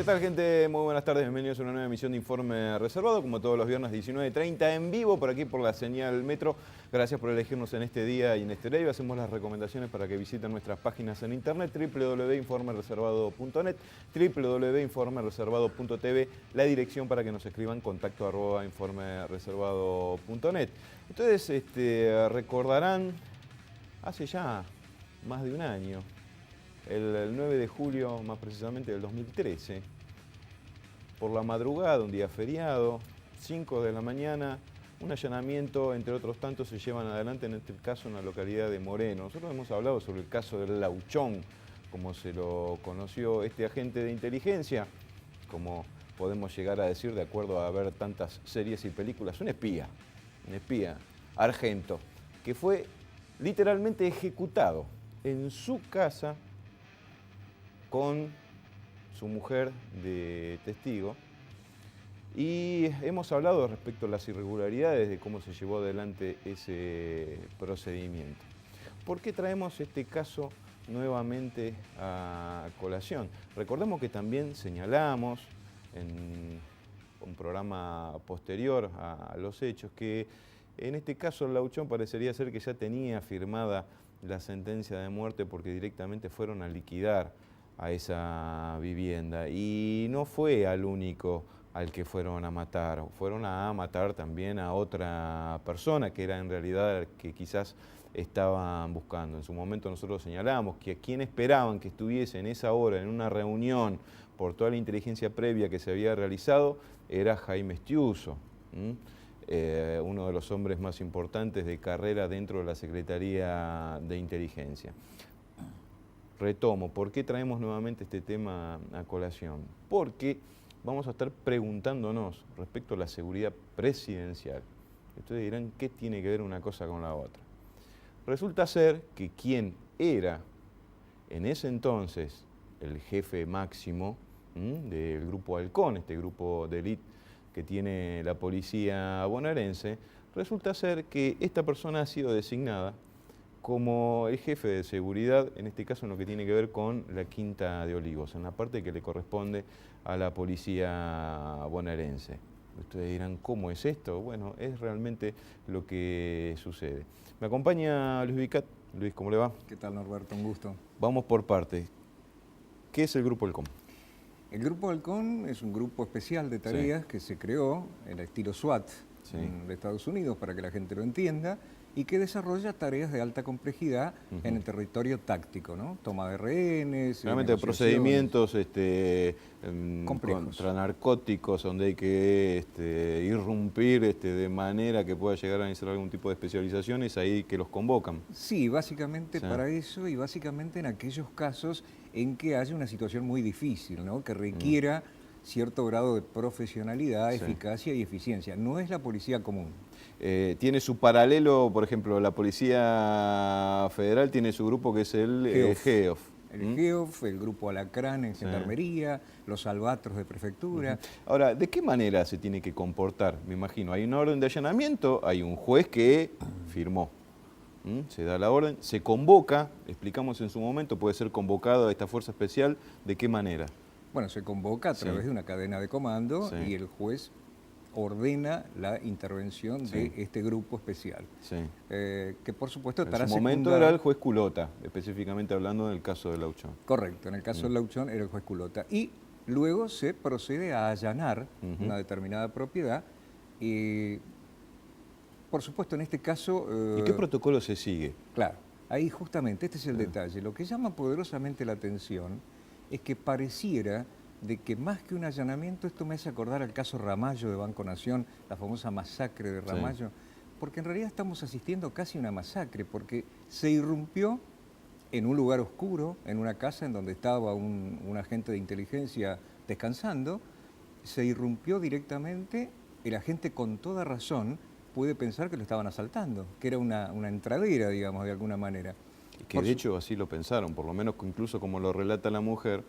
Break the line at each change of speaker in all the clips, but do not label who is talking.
¿Qué tal, gente? Muy buenas tardes, bienvenidos a una nueva emisión de Informe Reservado, como todos los viernes 19:30 en vivo, por aquí por la señal Metro. Gracias por elegirnos en este día y en este live. Hacemos las recomendaciones para que visiten nuestras páginas en internet, www.informereservado.net, www.informereservado.tv, la dirección para que nos escriban contacto@informereservado.net. Ustedes recordarán, hace ya más de un año, el 9 de julio, más precisamente del 2013, por la madrugada, un día feriado, 5 de la mañana, un allanamiento, entre otros tantos, se llevan adelante, en este caso en la localidad de Moreno. Nosotros hemos hablado sobre el caso del Lauchón, como se lo conoció este agente de inteligencia, como podemos llegar a decir de acuerdo a ver tantas series y películas, un espía argento, que fue literalmente ejecutado en su casa con su mujer de testigo, y hemos hablado respecto a las irregularidades de cómo se llevó adelante ese procedimiento. ¿Por qué traemos este caso nuevamente a colación? Recordemos que también señalamos en un programa posterior a los hechos que en este caso el Lauchón parecería ser que ya tenía firmada la sentencia de muerte porque directamente fueron a liquidar a esa vivienda, y no fue al único al que fueron a matar también a otra persona que era en realidad el que quizás estaban buscando. En su momento nosotros señalamos que a quien esperaban que estuviese en esa hora en una reunión por toda la inteligencia previa que se había realizado era Jaime Estiuso, uno de los hombres más importantes de carrera dentro de la Secretaría de Inteligencia. Retomo, ¿por qué traemos nuevamente este tema a colación? Porque vamos a estar preguntándonos respecto a la seguridad presidencial. Ustedes dirán, ¿qué tiene que ver una cosa con la otra? Resulta ser que quien era en ese entonces el jefe máximo del Grupo Halcón, este grupo de élite que tiene la policía bonaerense, resulta ser que esta persona ha sido designada como el jefe de seguridad, en este caso en lo que tiene que ver con la Quinta de Olivos, en la parte que le corresponde a la policía bonaerense. Ustedes dirán, ¿cómo es esto? Bueno, es realmente lo que sucede. Me acompaña Luis Vicat. Luis, ¿cómo le va?
¿Qué tal, Norberto? Un gusto.
Vamos por partes. ¿Qué es el Grupo Halcón?
El Grupo Halcón es un grupo especial de tareas que se creó en el estilo SWAT en Estados Unidos, para que la gente lo entienda, y que desarrolla tareas de alta complejidad en el territorio táctico, ¿no? Toma de rehenes,
realmente procedimientos
complejos
contra narcóticos, donde hay que irrumpir de manera que pueda llegar a iniciar algún tipo de especialización, es ahí que los convocan.
Sí, básicamente para eso, y básicamente en aquellos casos en que haya una situación muy difícil, ¿no? Que requiera cierto grado de profesionalidad, eficacia y eficiencia. No es la policía común.
Tiene su paralelo, por ejemplo, la Policía Federal tiene su grupo que es el GEOF.
El GEOF, el Grupo Alacrán en Gendarmería, los Albatros de Prefectura.
Ahora, ¿de qué manera se tiene que comportar? Me imagino, hay una orden de allanamiento, hay un juez que firmó. Se da la orden, se convoca, explicamos en su momento, puede ser convocado a esta fuerza especial, ¿de qué manera?
Bueno, se convoca a través de una cadena de comando y el juez ordena la intervención de este grupo especial, que por supuesto estará
en su momento era el juez Culota, específicamente hablando del caso del Lauchón.
Correcto, en el caso del Lauchón era el juez Culota. Y luego se procede a allanar una determinada propiedad y, por supuesto, en este caso...
¿Y qué protocolo se sigue?
Claro, ahí justamente, este es el detalle. Lo que llama poderosamente la atención es que pareciera de que más que un allanamiento, esto me hace acordar al caso Ramallo de Banco Nación, la famosa masacre de Ramallo, porque en realidad estamos asistiendo casi a una masacre, porque se irrumpió en un lugar oscuro, en una casa en donde estaba un agente de inteligencia descansando, se irrumpió directamente, el agente con toda razón puede pensar que lo estaban asaltando, que era una entradera, digamos, de alguna manera.
Que de hecho así lo pensaron, por lo menos incluso como lo relata la mujer,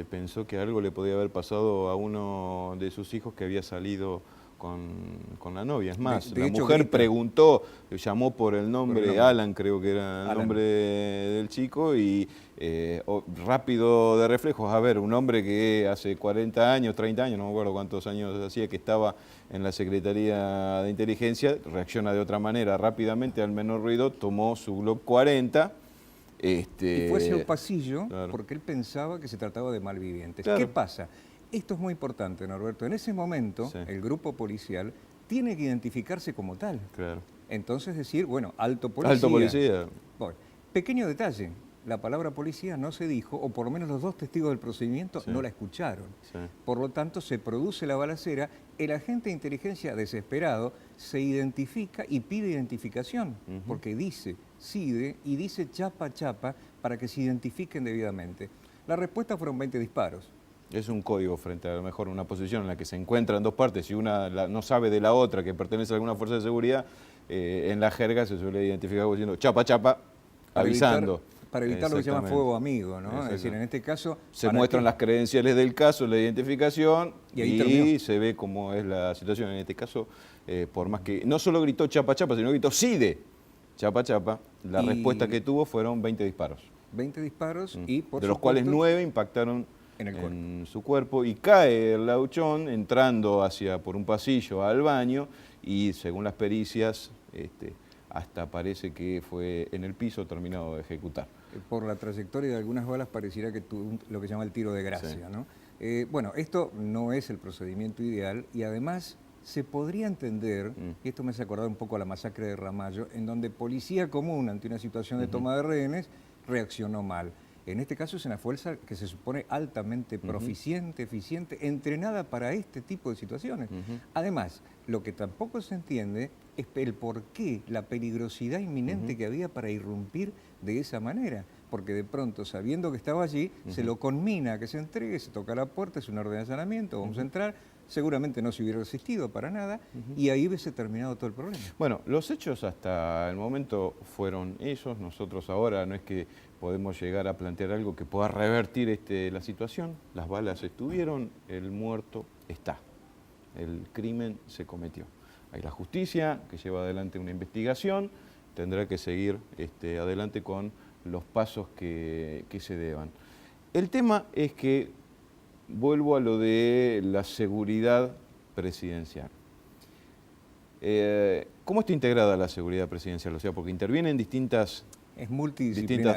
pensó que algo le podía haber pasado a uno de sus hijos que había salido con la novia. Es más,
De
la
hecho,
mujer
grita.
preguntó, llamó por el nombre,
nombre.
Alan creo que era el
Alan.
nombre del chico, y rápido de reflejos, a ver, un hombre que hace 40 años, 30 años, no me acuerdo cuántos años hacía, que estaba en la Secretaría de Inteligencia, reacciona de otra manera, rápidamente al menor ruido, tomó su Glock 40.
Y fue hacia un pasillo
Claro.
porque él pensaba que se trataba de malvivientes.
Claro.
¿Qué pasa? Esto es muy importante, Norberto. En ese momento,
Sí.
el grupo policial tiene que identificarse como tal.
Claro.
Entonces decir, bueno, alto policía.
Alto policía.
Bueno, pequeño detalle, la palabra policía no se dijo, o por lo menos los dos testigos del procedimiento
Sí.
no la escucharon.
Sí.
Por lo tanto, se produce la balacera, el agente de inteligencia desesperado se identifica y pide identificación, porque dice CIDE y dice chapa chapa para que se identifiquen debidamente. La respuesta fueron 20 disparos.
Es un código frente a lo mejor una posición en la que se encuentran dos partes y una no sabe de la otra, que pertenece a alguna fuerza de seguridad, en la jerga se suele identificar como diciendo chapa chapa, avisando.
Para evitar lo que se llama fuego amigo, ¿no? Es decir, en este caso...
Se muestran las credenciales del caso, la identificación,
Y ahí terminó.
se ve cómo es la situación. En este caso, por más que no solo gritó chapa chapa, sino gritó CIDE, chapa chapa, la respuesta que tuvo fueron 20 disparos.
20 disparos y, por
de los cuales
supuesto,
9 impactaron
en
su cuerpo, y cae el lauchón entrando por un pasillo al baño, y según las pericias, hasta parece que fue en el piso terminado de ejecutar.
Por la trayectoria de algunas balas pareciera que tuvo lo que se llama el tiro de gracia,
Sí.
¿no? Bueno, esto no es el procedimiento ideal y además se podría entender, y esto me hace acordar un poco a la masacre de Ramallo, en donde policía común ante una situación de toma de rehenes reaccionó mal. En este caso es una fuerza que se supone altamente proficiente, eficiente, entrenada para este tipo de situaciones. Además, lo que tampoco se entiende es el porqué, la peligrosidad inminente que había para irrumpir de esa manera. Porque de pronto, sabiendo que estaba allí, se lo conmina a que se entregue, se toca la puerta, es una orden de allanamiento, vamos a entrar, seguramente no se hubiera resistido para nada, y ahí hubiese terminado todo el problema.
Bueno, los hechos hasta el momento fueron esos. Nosotros ahora no es que podemos llegar a plantear algo que pueda revertir la situación. Las balas estuvieron, el muerto está. El crimen se cometió. Hay la justicia que lleva adelante una investigación, tendrá que seguir adelante con los pasos que se deban. El tema es que vuelvo a lo de la seguridad presidencial. ¿Cómo está integrada la seguridad presidencial? O sea, porque intervienen distintas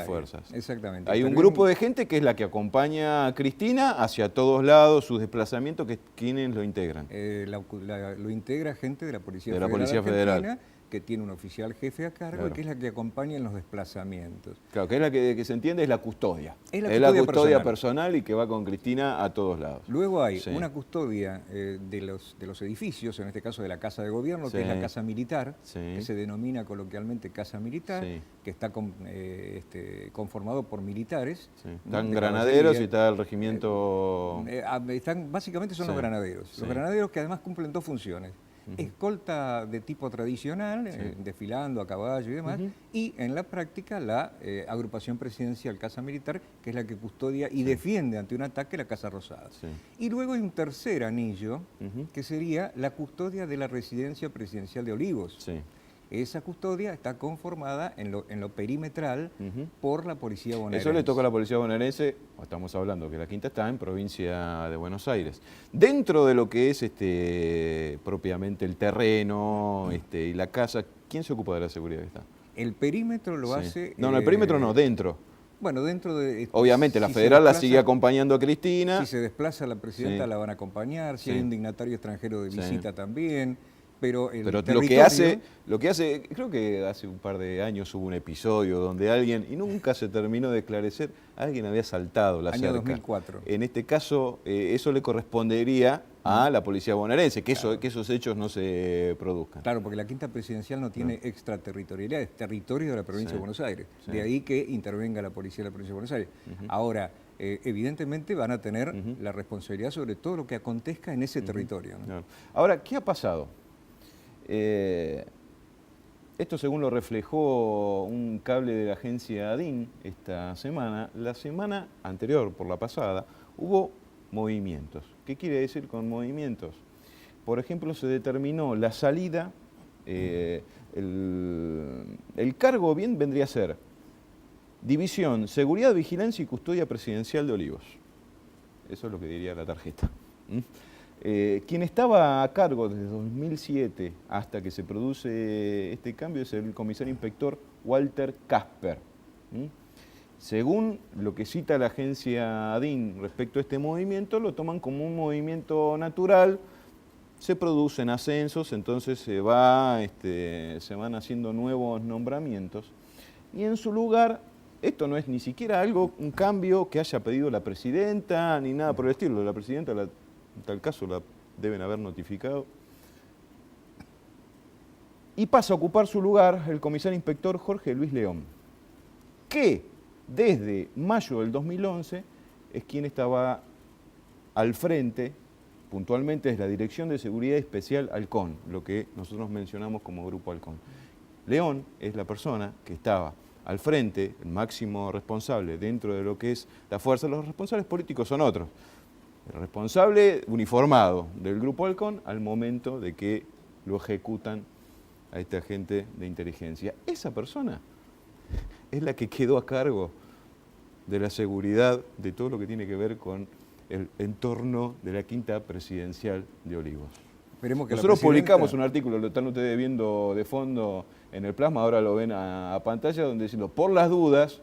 fuerzas.
Exactamente.
Hay un grupo de gente que es la que acompaña a Cristina hacia todos lados, sus desplazamientos, ¿quiénes lo integran?
Lo integra gente de la Policía
De la
Federal
Policía Federal.
Argentina, que tiene un oficial jefe a cargo,
Claro.
y que es la que acompaña en los desplazamientos.
Claro, que es la que se entiende es la custodia.
Es la
la
custodia
custodia personal y que va con Cristina a todos lados.
Luego hay
Sí.
una custodia de los edificios, en este caso de la Casa de Gobierno,
Sí.
que es la Casa Militar,
Sí.
que se denomina coloquialmente Casa Militar,
Sí.
que está conformado por militares.
Sí.
¿no?
Están
de
granaderos y
caballería.
está el regimiento...
Básicamente son
Sí.
los granaderos.
Sí.
Los granaderos que además cumplen dos funciones. Escolta de tipo tradicional,
Sí.
desfilando a caballo y demás, y en la práctica la agrupación presidencial Casa Militar, que es la que custodia y defiende ante un ataque la Casa Rosada.
Sí.
Y luego hay un tercer anillo, que sería la custodia de la residencia presidencial de Olivos.
Sí.
Esa custodia está conformada en lo perimetral por la policía bonaerense.
Eso le toca a la policía bonaerense, estamos hablando que la Quinta está en provincia de Buenos Aires. Dentro de lo que es propiamente el terreno y la casa, ¿quién se ocupa de la seguridad que está?
El perímetro lo
Sí.
hace...
No, el perímetro no, dentro.
Bueno, dentro de...
Obviamente la
si se
federal la
desplaza-
sigue acompañando a Cristina.
Si se desplaza la presidenta,
Sí.
la van a acompañar. Si
Sí.
hay un dignatario extranjero de
Sí.
visita también. Pero el
Pero
territorio...
lo que hace, creo que hace un par de años hubo un episodio donde alguien, y nunca se terminó de esclarecer, alguien había saltado la
Año
cerca.
2004.
En este caso, eso le correspondería a la policía bonaerense, que esos hechos no se produzcan.
Claro, porque la Quinta Presidencial no tiene extraterritorialidad, es territorio de la provincia
Sí.
de Buenos Aires.
Sí.
De ahí que intervenga la policía de la provincia de Buenos Aires. Ahora, evidentemente van a tener la responsabilidad sobre todo lo que acontezca en ese territorio, ¿no?
Claro. Ahora, ¿qué ha pasado? Esto según lo reflejó un cable de la agencia ADIN esta semana. La semana anterior, por la pasada, hubo movimientos. ¿Qué quiere decir con movimientos? por ejemplo, se determinó la salida, el cargo bien vendría a ser División, Seguridad, Vigilancia y Custodia Presidencial de Olivos. Eso es lo que diría la tarjeta. Quien estaba a cargo desde 2007 hasta que se produce este cambio es el comisario inspector Walter Casper. Según lo que cita la agencia ADIN respecto a este movimiento, lo toman como un movimiento natural, se producen ascensos, entonces se van haciendo nuevos nombramientos. Y en su lugar, esto no es ni siquiera un cambio que haya pedido la presidenta, ni nada por el estilo. La presidenta, en tal caso, la deben haber notificado. Y pasa a ocupar su lugar el comisario inspector Jorge Luis León, que desde mayo del 2011 es quien estaba al frente, puntualmente es la Dirección de Seguridad Especial Halcón, lo que nosotros mencionamos como Grupo Halcón. León es la persona que estaba al frente, el máximo responsable dentro de lo que es la fuerza. Los responsables políticos son otros. El responsable uniformado del Grupo Halcón al momento de que lo ejecutan a este agente de inteligencia. Esa persona es la que quedó a cargo de la seguridad de todo lo que tiene que ver con el entorno de la quinta presidencial de Olivos.
Esperemos que
nosotros publicamos un artículo, lo están ustedes viendo de fondo en el plasma, ahora lo ven a pantalla, donde diciendo, por las dudas,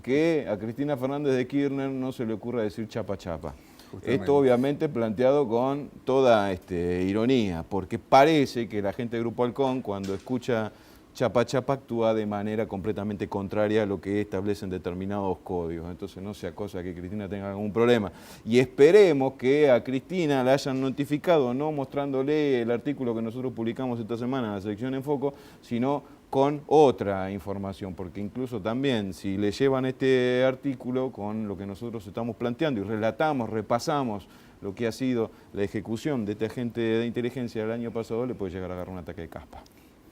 que a Cristina Fernández de Kirchner no se le ocurra decir chapa chapa. Justamente. Esto obviamente planteado con toda ironía, porque parece que la gente del Grupo Halcón, cuando escucha chapa chapa, actúa de manera completamente contraria a lo que establecen determinados códigos. Entonces no sea cosa que Cristina tenga algún problema. Y esperemos que a Cristina la hayan notificado, no mostrándole el artículo que nosotros publicamos esta semana en la sección En Foco, sino con otra información, porque incluso también si le llevan este artículo con lo que nosotros estamos planteando y relatamos, repasamos lo que ha sido la ejecución de este agente de inteligencia del año pasado, le puede llegar a agarrar un ataque de caspa.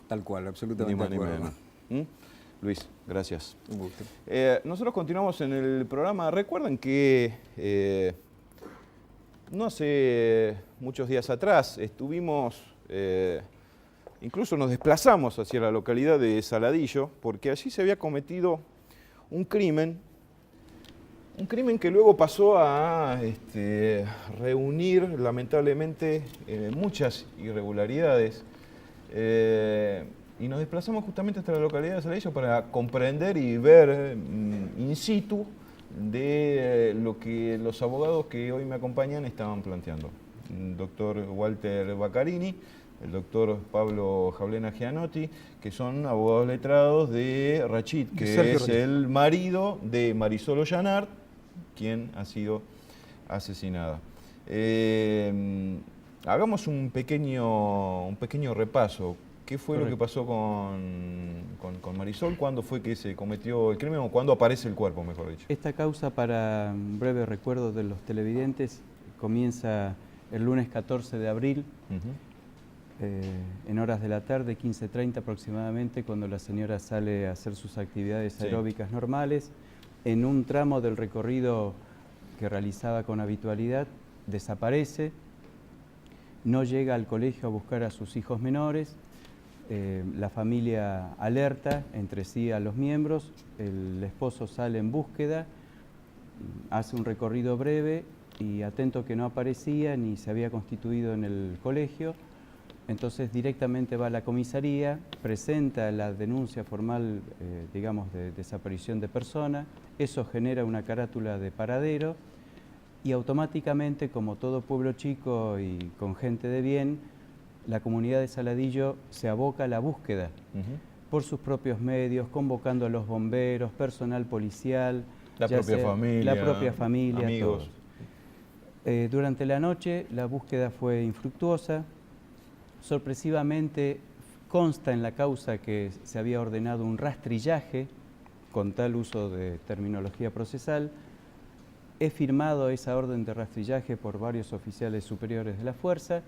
Tal cual, absolutamente de acuerdo.
Luis, gracias.
Un gusto.
Nosotros continuamos en el programa. Recuerden que no hace muchos días atrás estuvimos, incluso nos desplazamos hacia la localidad de Saladillo, porque allí se había cometido un crimen que luego pasó a reunir lamentablemente muchas irregularidades. Y nos desplazamos justamente hasta la localidad de Saladillo para comprender y ver in situ de lo que los abogados que hoy me acompañan estaban planteando. El doctor Walter Baccarini, el doctor Pablo Jaulena Gianotti, que son abogados letrados de Rachid, que es el marido de Marisol Ollanart, quien ha sido asesinada. Hagamos un pequeño repaso. ¿Qué fue lo que pasó con Marisol? ¿Cuándo fue que se cometió el crimen o cuándo aparece el cuerpo, mejor dicho?
Esta causa, para un breve recuerdo de los televidentes, comienza el lunes 14 de abril, en horas de la tarde, 15:30 aproximadamente, cuando la señora sale a hacer sus actividades aeróbicas normales. En un tramo del recorrido que realizaba con habitualidad, desaparece. No llega al colegio a buscar a sus hijos menores, la familia alerta entre sí a los miembros, el esposo sale en búsqueda, hace un recorrido breve y atento que no aparecía ni se había constituido en el colegio, entonces directamente va a la comisaría, presenta la denuncia formal, digamos, de desaparición de persona, eso genera una carátula de paradero, y automáticamente, como todo pueblo chico y con gente de bien, la comunidad de Saladillo se aboca a la búsqueda por sus propios medios, convocando a los bomberos, personal policial,
la propia familia,
amigos. Todos. Durante la noche la búsqueda fue infructuosa. Sorpresivamente consta en la causa que se había ordenado un rastrillaje, con tal uso de terminología procesal. He firmado esa orden de rastrillaje por varios oficiales superiores de la fuerza.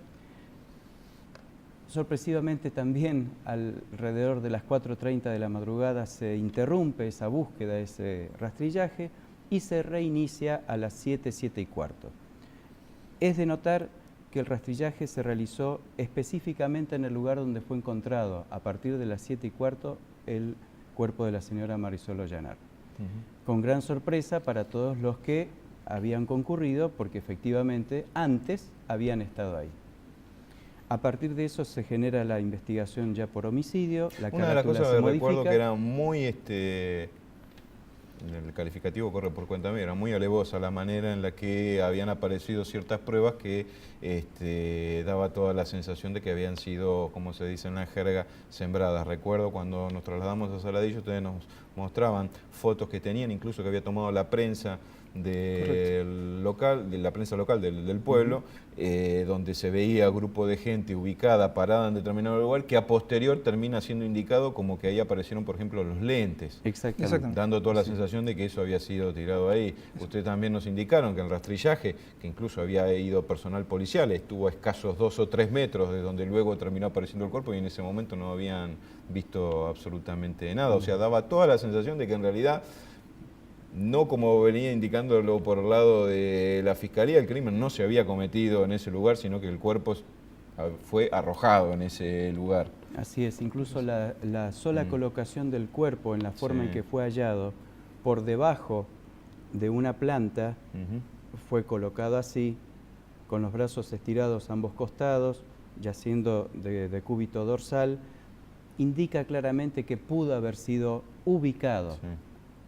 Sorpresivamente también, alrededor de las 4:30 de la madrugada, se interrumpe esa búsqueda, ese rastrillaje, y se reinicia a las 7:15. Es de notar que el rastrillaje se realizó específicamente en el lugar donde fue encontrado, a partir de las 7:15, el cuerpo de la señora Marisol Ollanar. Con gran sorpresa para todos los que habían concurrido, porque efectivamente antes habían estado ahí. A partir de eso se genera la investigación ya por homicidio, la
Una de las
carátula
cosas
se
que
modifica.
recuerdo que era muy, el calificativo corre por cuenta mía, era muy alevosa la manera en la que habían aparecido ciertas pruebas que daba toda la sensación de que habían sido, como se dice en la jerga, sembradas. Recuerdo cuando nos trasladamos a Saladillo, ustedes nos mostraban fotos que tenían, incluso que había tomado la prensa del local, de la prensa local del pueblo, donde se veía grupo de gente ubicada, parada en determinado lugar, que a posterior termina siendo indicado como que ahí aparecieron, por ejemplo, los lentes.
Exactamente.
Dando toda la sensación de que eso había sido tirado ahí. Ustedes también nos indicaron que el rastrillaje, que incluso había ido personal policial, estuvo a escasos 2 o 3 metros de donde luego terminó apareciendo el cuerpo y en ese momento no habían visto absolutamente nada. O sea, daba toda la sensación de que en realidad, no como venía indicándolo por el lado de la Fiscalía, el crimen no se había cometido en ese lugar, sino que el cuerpo fue arrojado en ese lugar.
Así es, incluso la sola colocación del cuerpo en la forma en que fue hallado por debajo de una planta, fue colocado así, con los brazos estirados a ambos costados, yaciendo de cúbito dorsal, indica claramente que pudo haber sido ubicado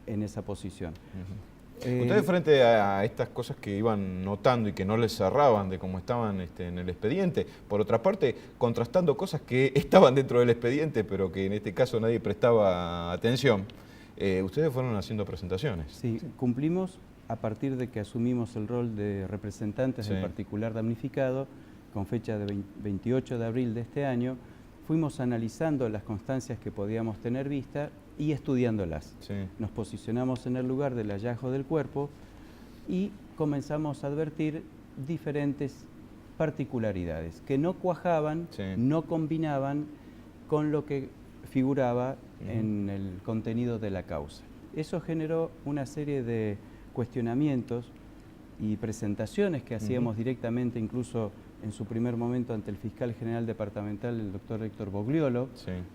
en esa posición.
Ustedes, frente a estas cosas que iban notando y que no les cerraban de cómo estaban en el expediente, por otra parte, contrastando cosas que estaban dentro del expediente, pero que en este caso nadie prestaba atención, ustedes fueron haciendo presentaciones.
Sí, cumplimos a partir de que asumimos el rol de representantes del particular damnificado, con fecha de 28 de abril de este año, fuimos analizando las constancias que podíamos tener vista y estudiándolas. Nos posicionamos en el lugar del hallazgo del cuerpo y comenzamos a advertir diferentes particularidades que no cuajaban, no combinaban con lo que figuraba en el contenido de la causa. Eso generó una serie de cuestionamientos y presentaciones que hacíamos directamente, incluso en su primer momento, ante el fiscal general departamental, el doctor Héctor Bogliolo,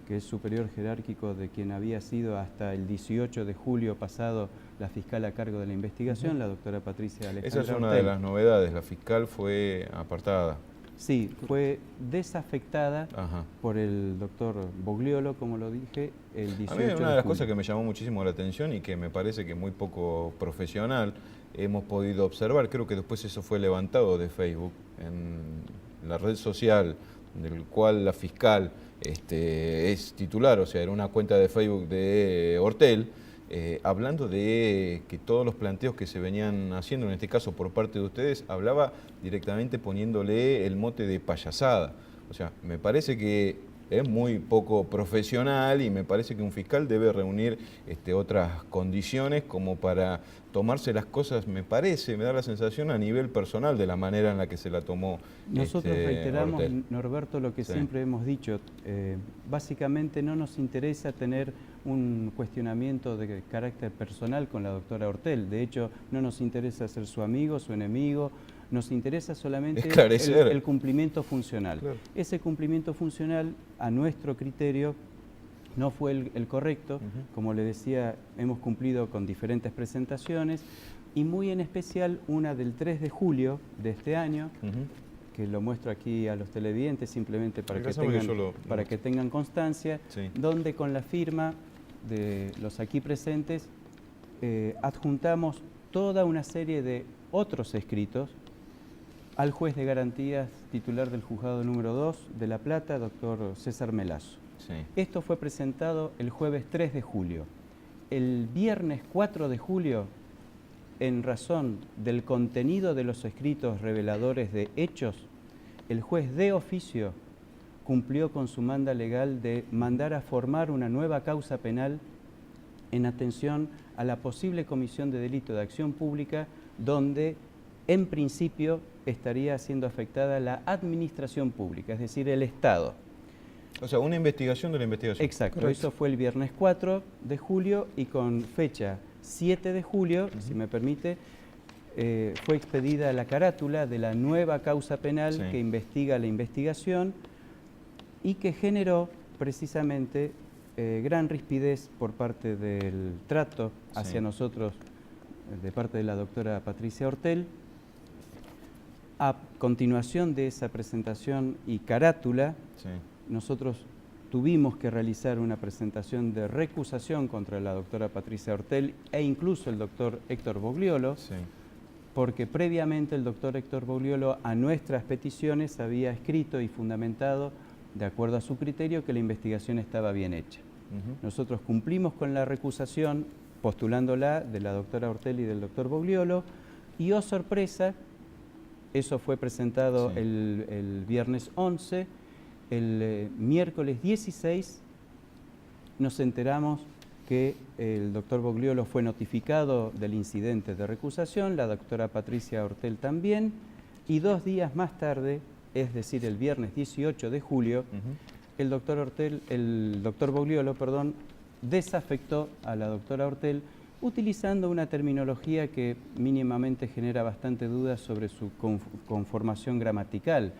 que es superior jerárquico de quien había sido hasta el 18 de julio pasado la fiscal a cargo de la investigación, la doctora Patricia Alejandra
Esa es una
Ortel.
de las novedades, la fiscal fue apartada.
Sí, fue desafectada por el doctor Bogliolo, como lo dije, el 18 de julio.
Una de las cosas que me llamó muchísimo la atención y que me parece que muy poco profesional hemos podido observar, creo que después eso fue levantado de Facebook, en la red social del cual la fiscal es titular, o sea, era una cuenta de Facebook de Ortel, hablando de que todos los planteos que se venían haciendo, en este caso por parte de ustedes, hablaba directamente poniéndole el mote de payasada. O sea, me parece que es muy poco profesional y me parece que un fiscal debe reunir otras condiciones como para tomarse las cosas, me da la sensación a nivel personal de la manera en la que se la tomó.
Nosotros reiteramos,
Ortel.
Norberto, lo que siempre hemos dicho. Básicamente no nos interesa tener un cuestionamiento de carácter personal con la doctora Ortel. De hecho, no nos interesa ser su amigo, su enemigo. Nos interesa solamente el cumplimiento funcional. Claro. Ese cumplimiento funcional, a nuestro criterio, no fue el correcto. Como le decía, hemos cumplido con diferentes presentaciones y muy en especial una del 3 de julio de este año, que lo muestro aquí a los televidentes simplemente para que tengan constancia, donde con la firma de los aquí presentes adjuntamos toda una serie de otros escritos al juez de garantías titular del juzgado número 2 de La Plata, doctor César Melazo. Esto fue presentado el jueves 3 de julio. El viernes 4 de julio, en razón del contenido de los escritos reveladores de hechos, el juez de oficio cumplió con su manda legal de mandar a formar una nueva causa penal en atención a la posible comisión de delito de acción pública, donde en principio estaría siendo afectada la administración pública, es decir, el Estado.
O sea, una investigación de la investigación.
Exacto, correcto. Eso fue el viernes 4 de julio y con fecha 7 de julio, si me permite, fue expedida la carátula de la nueva causa penal
Sí.
que investiga la investigación y que generó precisamente gran rispidez por parte del trato hacia
Sí.
nosotros, de parte de la doctora Patricia Ortel. A continuación de esa presentación y carátula,
Sí.
nosotros tuvimos que realizar una presentación de recusación contra la doctora Patricia Ortel e incluso el doctor Héctor Bogliolo,
Sí.
porque previamente el doctor Héctor Bogliolo a nuestras peticiones había escrito y fundamentado, de acuerdo a su criterio, que la investigación estaba bien hecha.
Ujú.
Nosotros cumplimos con la recusación postulándola de la doctora Ortel y del doctor Bogliolo y, oh sorpresa, eso fue presentado
Sí.
el viernes 11, el miércoles 16 nos enteramos que el doctor Bogliolo fue notificado del incidente de recusación, la doctora Patricia Ortel también, y 2 días más tarde, es decir, el viernes 18 de julio,
Ujú.
el doctor Bogliolo, desafectó a la doctora Ortel utilizando una terminología que mínimamente genera bastante dudas sobre su conformación gramatical,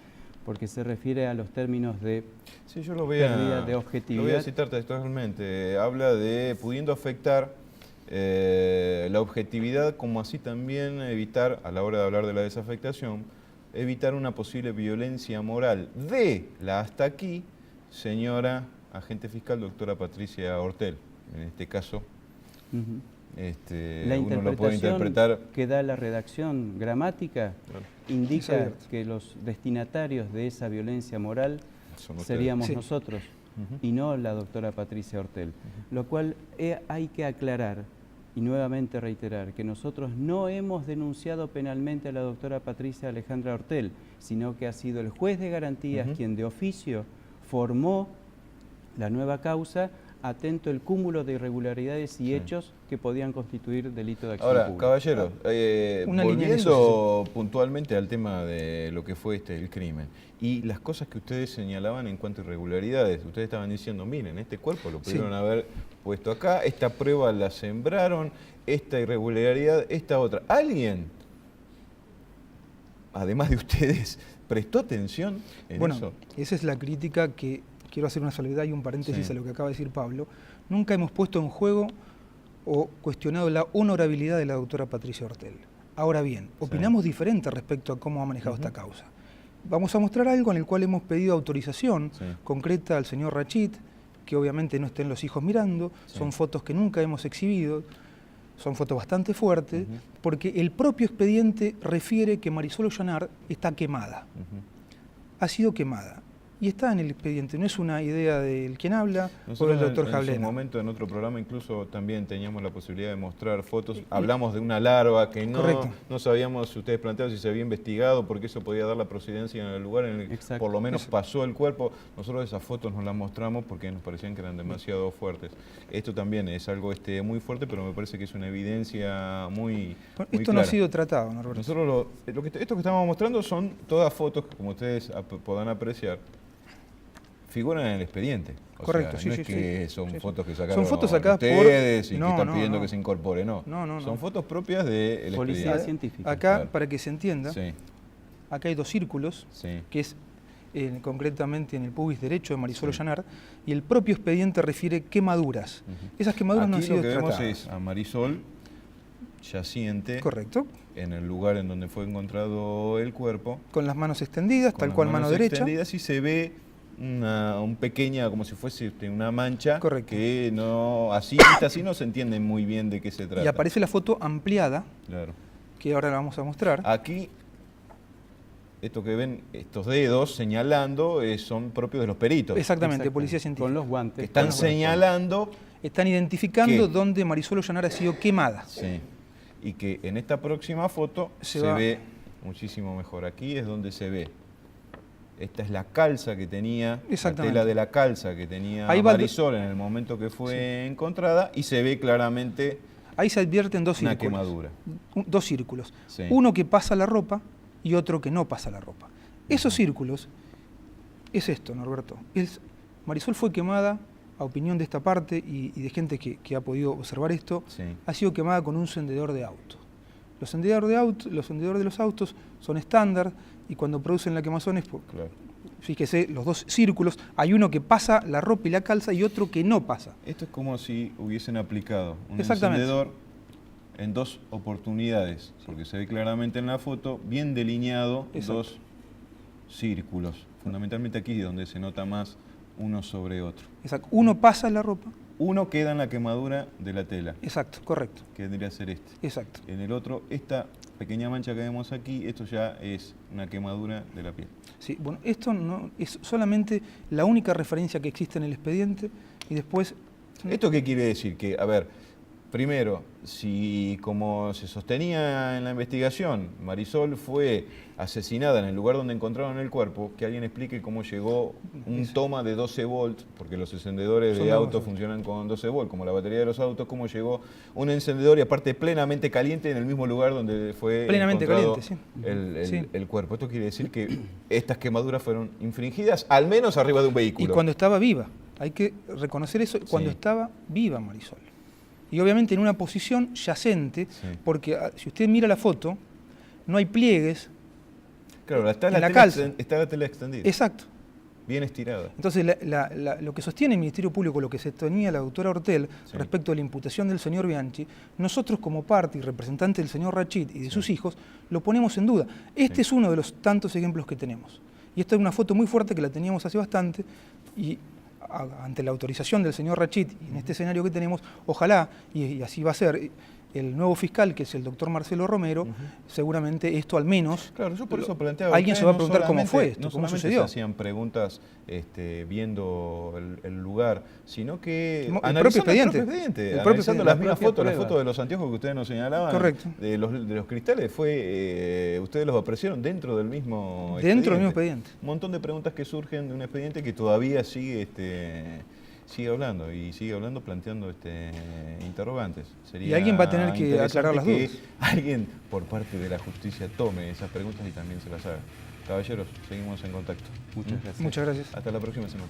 porque se refiere a los términos de
Sí, yo lo voy
pérdida de
lo
objetividad.
voy a citar textualmente. Habla de pudiendo afectar la objetividad, como así también evitar, a la hora de hablar de la desafectación, evitar una posible violencia moral de la hasta aquí señora agente fiscal doctora Patricia Ortel. En este caso,
Ujú.
uno
La
lo puede
interpretación
interpretar.
que da la redacción gramática
Claro,
Es
indica
abierto.
que los destinatarios de esa violencia moral
son ustedes.
seríamos
Sí.
nosotros
Ujú.
y no la doctora Patricia Ortel. Lo cual hay que aclarar y nuevamente reiterar que nosotros no hemos denunciado penalmente a la doctora Patricia Alejandra Ortel, sino que ha sido el juez de garantías
Ujú.
quien de oficio formó la nueva causa, atento el cúmulo de irregularidades y
Sí.
hechos que podían constituir delito de acción
Ahora,
pública.
caballeros,
Una línea en
volviendo puntualmente al tema de lo que fue el crimen y las cosas que ustedes señalaban en cuanto a irregularidades, ustedes estaban diciendo, miren, este cuerpo lo pudieron
Sí.
haber puesto acá, esta prueba la sembraron, esta irregularidad, esta otra. ¿Alguien, además de ustedes, prestó atención en
Bueno,
eso?
esa es la crítica que quiero hacer una salvedad y un paréntesis
Sí.
a lo que acaba de decir Pablo. Nunca hemos puesto en juego o cuestionado la honorabilidad de la doctora Patricia Ortel. Ahora bien, opinamos diferente respecto a cómo ha manejado
Ujú.
esta causa. Vamos a mostrar algo en el cual hemos pedido autorización
Sí.
concreta al señor Rachid, que obviamente no estén los hijos mirando,
Sí.
son fotos que nunca hemos exhibido, son fotos bastante fuertes,
Ujú.
porque el propio expediente refiere que Marisol Ollanar está quemada.
Ujú.
Ha sido quemada. Y está en el expediente, no es una idea del quien habla o
Nosotros
del doctor
en su
Jablena.
momento, en otro programa, incluso también teníamos la posibilidad de mostrar fotos. Hablamos de una larva que
Correcto.
no sabíamos, si ustedes planteaban, si se había investigado, porque eso podía dar la procedencia en el lugar en el que
Exacto.
por lo menos
Eso.
pasó el cuerpo. Nosotros esas fotos nos las mostramos porque nos parecían que eran demasiado fuertes. Esto también es algo muy fuerte, pero me parece que es una evidencia muy,
Bueno,
muy
esto no ha
clara.
sido tratado, Norberto.
Nosotros esto que estamos mostrando son todas fotos que, como ustedes podrán apreciar, figuran en el expediente. O
Correcto,
sea,
sí,
no
sí,
es que
sí.
son
Sí, sí.
fotos que sacaron
Son fotos sacadas por-
ustedes y
No,
que están
no,
pidiendo
no.
que se incorpore, no.
No.
Son fotos propias del
Policía
expediente.
científica.
Acá,
Claro.
para que se entienda,
Sí,
acá hay 2 círculos,
sí.
que es concretamente en el pubis derecho de Marisol
Sí.
Ollanar, y el propio expediente refiere quemaduras.
Ujú.
Esas quemaduras no han
Aquí
sido
lo que vemos
tratadas.
es a Marisol yaciente
Correcto.
en el lugar en donde fue encontrado el cuerpo.
Con las manos extendidas,
con
tal
las
cual
manos
mano derecha.
extendidas, y se ve un pequeña, como si fuese una mancha,
Correcto.
que no, vista así no se entiende muy bien de qué se trata.
Y aparece la foto ampliada,
Claro.
que ahora la vamos a mostrar.
Aquí, esto que ven, estos dedos señalando, son propios de los peritos.
Exactamente,
Exacto.
policía científica.
Con los guantes.
Que están
con los guantes.
señalando,
Están identificando
¿Qué?
dónde Marisol Ollanar ha sido quemada.
sí, y que en esta próxima foto
Se
se
va-
ve muchísimo mejor. Aquí es donde se ve. Esta es la calza que tenía, la
Exactamente.
tela de la calza que tenía
Ahí va el-
Marisol en el momento que fue encontrada, y se ve claramente
Ahí se advierten 2
una
círculos.
quemadura.
2 círculos.
Sí.
Uno que pasa la ropa y otro que no pasa la ropa. Esos círculos es esto, Norberto. Marisol fue quemada, a opinión de esta parte y de gente que ha podido observar esto,
Sí.
ha sido quemada con un encendedor de auto. Los encendedores de los autos son estándar y cuando producen la quemazón es
Claro.
fíjese, los dos círculos, hay uno que pasa la ropa y la calza y otro que no pasa.
Esto es como si hubiesen aplicado un
Exactamente.
encendedor en dos oportunidades, porque se ve claramente en la foto, bien delineado,
Exacto.
dos círculos. Fundamentalmente aquí es donde se nota más uno sobre otro.
Exacto. Uno pasa la ropa.
Uno queda en la quemadura de la tela,
Exacto, correcto.
que vendría a ser este.
Exacto.
En el otro, esta pequeña mancha que vemos aquí, esto ya es una quemadura de la piel.
Sí, bueno, esto no es solamente la única referencia que existe en el expediente y después...
¿Esto qué quiere decir? Que, a ver, primero, si como se sostenía en la investigación, Marisol fue asesinada en el lugar donde encontraron el cuerpo, que alguien explique cómo llegó un toma de 12 volts, porque los encendedores
Son
de
de
autos
12.
funcionan con 12 volts, como la batería de los autos, cómo llegó un encendedor y aparte plenamente caliente en el mismo lugar donde fue
Plenamente
encontrado
caliente, sí. Sí.
el cuerpo. Esto quiere decir que estas quemaduras fueron infringidas, al menos arriba de un
Y
vehículo.
cuando estaba viva, hay que reconocer eso, cuando
Sí.
estaba viva Marisol. Y obviamente en una posición yacente,
Sí.
porque si usted mira la foto, no hay pliegues.
Claro, está
en la
tela
calza.
está la tela extendida,
Exacto.
bien estirada.
Entonces, lo que sostiene el Ministerio Público, lo que sostenía la doctora Hortel
Sí.
respecto a la imputación del señor Bianchi, nosotros como parte y representante del señor Rachid y de sus hijos, lo ponemos en duda. Este
Sí.
es uno de los tantos ejemplos que tenemos. Y esta es una foto muy fuerte que la teníamos hace bastante y ante la autorización del señor Rachid y en este escenario que tenemos, ojalá, y así va a ser, el nuevo fiscal, que es el doctor Marcelo Romero, seguramente esto al menos...
Claro, yo por eso planteaba.
Alguien se va a preguntar cómo fue esto,
no
cómo
solamente
sucedió.
se hacían preguntas viendo el lugar, sino que
El
analizando
propio expediente.
analizando
propio
las
expediente.
mismas
La propia
fotos, las
prueba.
fotos de los anteojos que ustedes nos señalaban,
Correcto.
de los cristales, ustedes los aparecieron dentro del mismo
Dentro del mismo expediente.
Un montón de preguntas que surgen de un expediente que todavía sigue hablando y sigue hablando planteando interrogantes.
Y alguien va a tener que
interesante
aclarar las
que
dudas.
alguien por parte de la justicia tome esas preguntas y también se las haga. Caballeros, seguimos en contacto.
Muchas gracias.
Muchas gracias.
Hasta la próxima semana.